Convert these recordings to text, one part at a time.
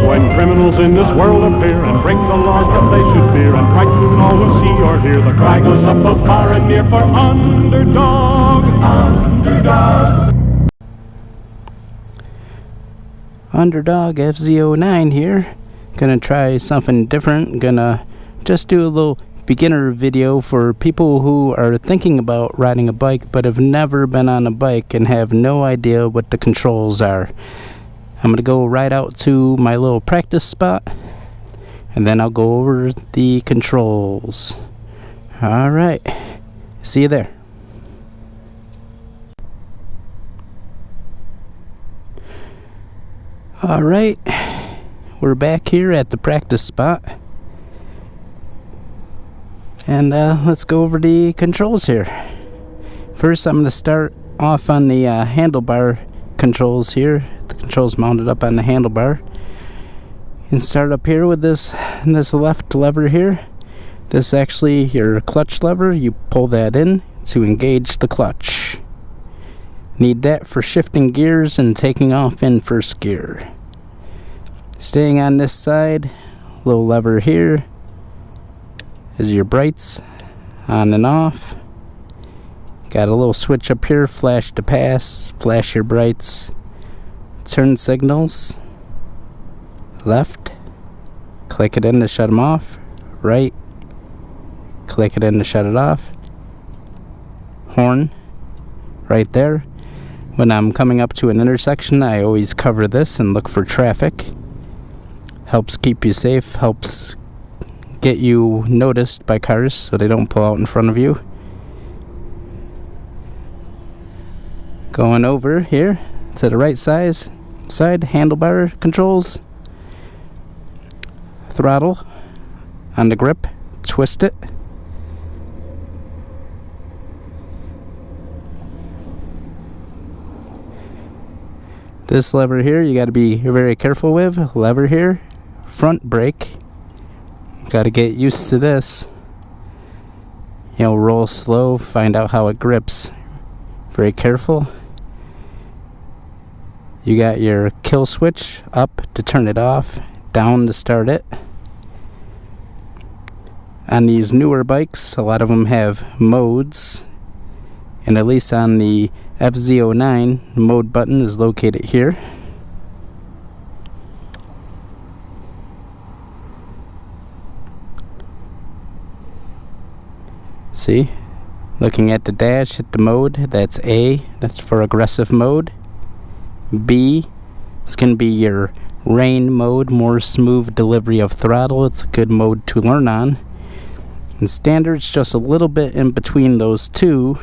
When criminals in this world appear and break the laws that they should fear and frighten all who see or hear, the cry goes up both far and near for underdog, underdog. Underdog FZ09 here. Gonna try something different. Gonna just do a little beginner video for people who are thinking about riding a bike but have never been on a bike and have no idea what the controls are. I'm gonna go right out to my little practice spot and then I'll go over the controls. Alright, see you there. Alright, we're back here at the practice spot. And let's go over the controls here. First, I'm going to start off on the handlebar controls here. The controls mounted up on the handlebar. And start up here with this left lever here. This is actually your clutch lever. You pull that in to engage the clutch. Need that for shifting gears and taking off in first gear. Staying on this side, little lever here is your brights on and off. Got a little switch up here, flash to pass, flash your brights, turn signals, left, click it in to shut them off, right, click it in to shut it off, horn right there. When I'm coming up to an intersection, I always cover this and look for traffic. Helps keep you safe, helps get you noticed by cars so they don't pull out in front of you. Going over here to the right side, handlebar controls. Throttle on the grip, twist it. This lever here you got to be very careful with. Lever here, front brake. Got to get used to this. You know, roll slow, find out how it grips. Very careful. You got your kill switch, up to turn it off, down to start it. On these newer bikes, a lot of them have modes, and at least on the FZ09, the mode button is located here. See, looking at the dash, hit the mode. That's A, that's for aggressive mode. B, it's going to be your rain mode, more smooth delivery of throttle. It's a good mode to learn on. And standard's just a little bit in between those two.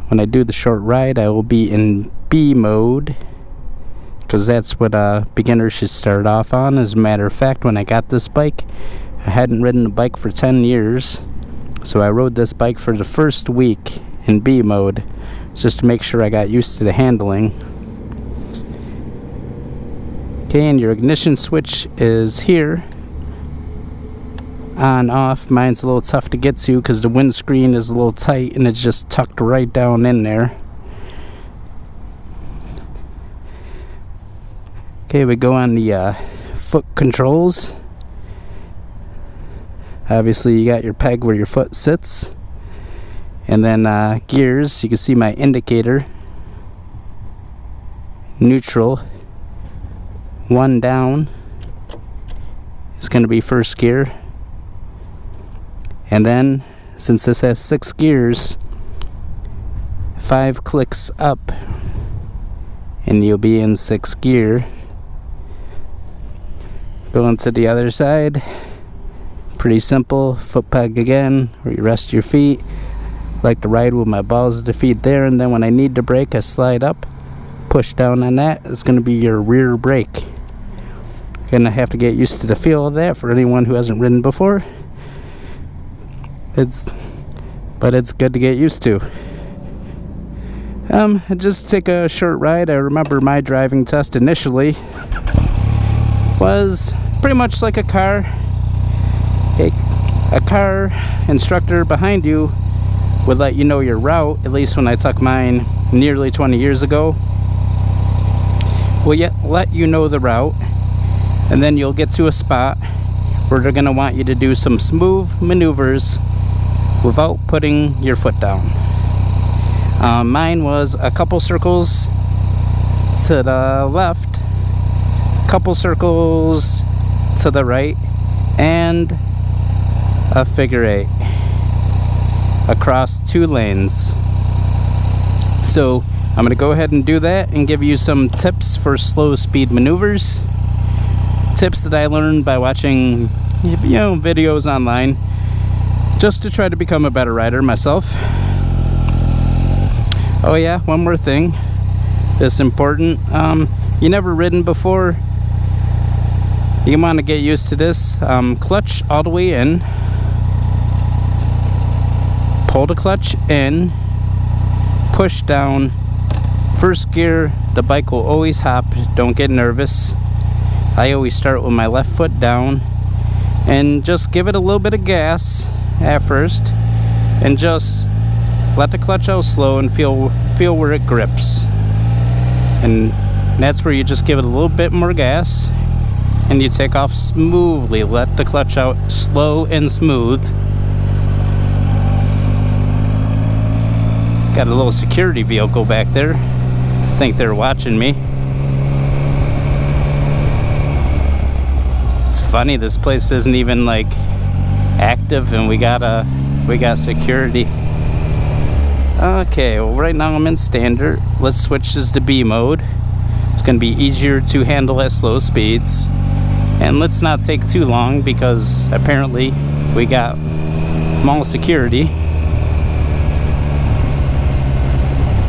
When I do the short ride, I will be in B mode, because that's what beginners should start off on. As a matter of fact, when I got this bike, I hadn't ridden a bike for 10 years. So I rode this bike for the first week in B mode, just to make sure I got used to the handling. Okay, and your ignition switch is here. On, off. Mine's a little tough to get to because the windscreen is a little tight and it's just tucked right down in there. Okay, we go on the foot controls. Obviously you got your peg where your foot sits, and then gears. You can see my indicator, neutral, one down is going to be first gear, and then since this has 6 gears, 5 clicks up and you'll be in 6th gear. Going to the other side, pretty simple. Foot peg again, where you rest your feet. I like to ride with my balls of the feet there, and then when I need to brake, I slide up, push down on that. It's going to be your rear brake. Gonna have to get used to the feel of that for anyone who hasn't ridden before. But it's good to get used to. Just take a short ride. I remember my driving test initially was pretty much like a car. A car instructor behind you would let you know your route, at least when I took mine nearly 20 years ago, will let you know the route, and then you'll get to a spot where they're going to want you to do some smooth maneuvers without putting your foot down. Mine was a couple circles to the left, couple circles to the right, and a figure 8 across 2 lanes. So I'm going to go ahead and do that and give you some tips for slow speed maneuvers. Tips that I learned by watching, videos online, just to try to become a better rider myself. Oh yeah, one more thing that's important. You never ridden before, you want to get used to this. Clutch all the way in, pull the clutch in, push down. First gear, the bike will always hop. Don't get nervous. I always start with my left foot down and just give it a little bit of gas at first, and just let the clutch out slow and feel where it grips. And that's where you just give it a little bit more gas and you take off smoothly. Let the clutch out slow and smooth. Got a little security vehicle back there. I think they're watching me. It's funny, this place isn't even like active and we got security. Okay, well right now I'm in standard. Let's switch this to B mode. It's going to be easier to handle at slow speeds. And let's not take too long because apparently we got mall security.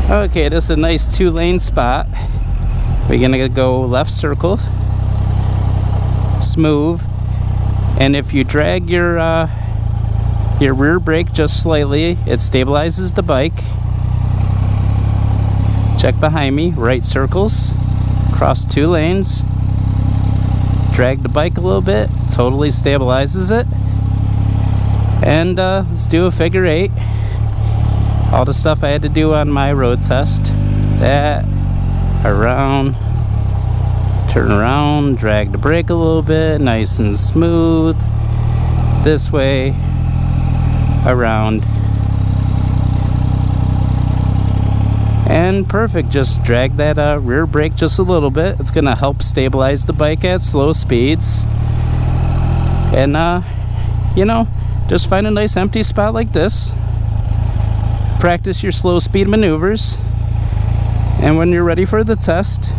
Okay, this is a nice 2-lane spot. We're going to go left circle, smooth, and if you drag your rear brake just slightly, it stabilizes the bike. Check behind me, right circles, cross 2 lanes, drag the bike a little bit, totally stabilizes it. And let's do a figure 8. All the stuff I had to do on my road test. That, around, turn around, drag the brake a little bit, nice and smooth. This way, around. And perfect, just drag that rear brake just a little bit. It's gonna help stabilize the bike at slow speeds. And just find a nice empty spot like this. Practice your slow speed maneuvers, and when you're ready for the test,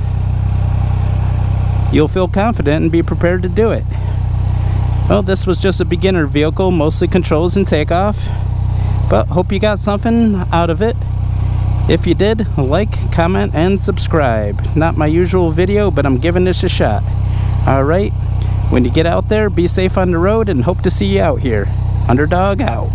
you'll feel confident and be prepared to do it. Well, this was just a beginner vehicle, mostly controls and takeoff, but hope you got something out of it. If you did, like, comment, and subscribe. Not my usual video, but I'm giving this a shot. Alright, when you get out there, be safe on the road and hope to see you out here. Underdog out.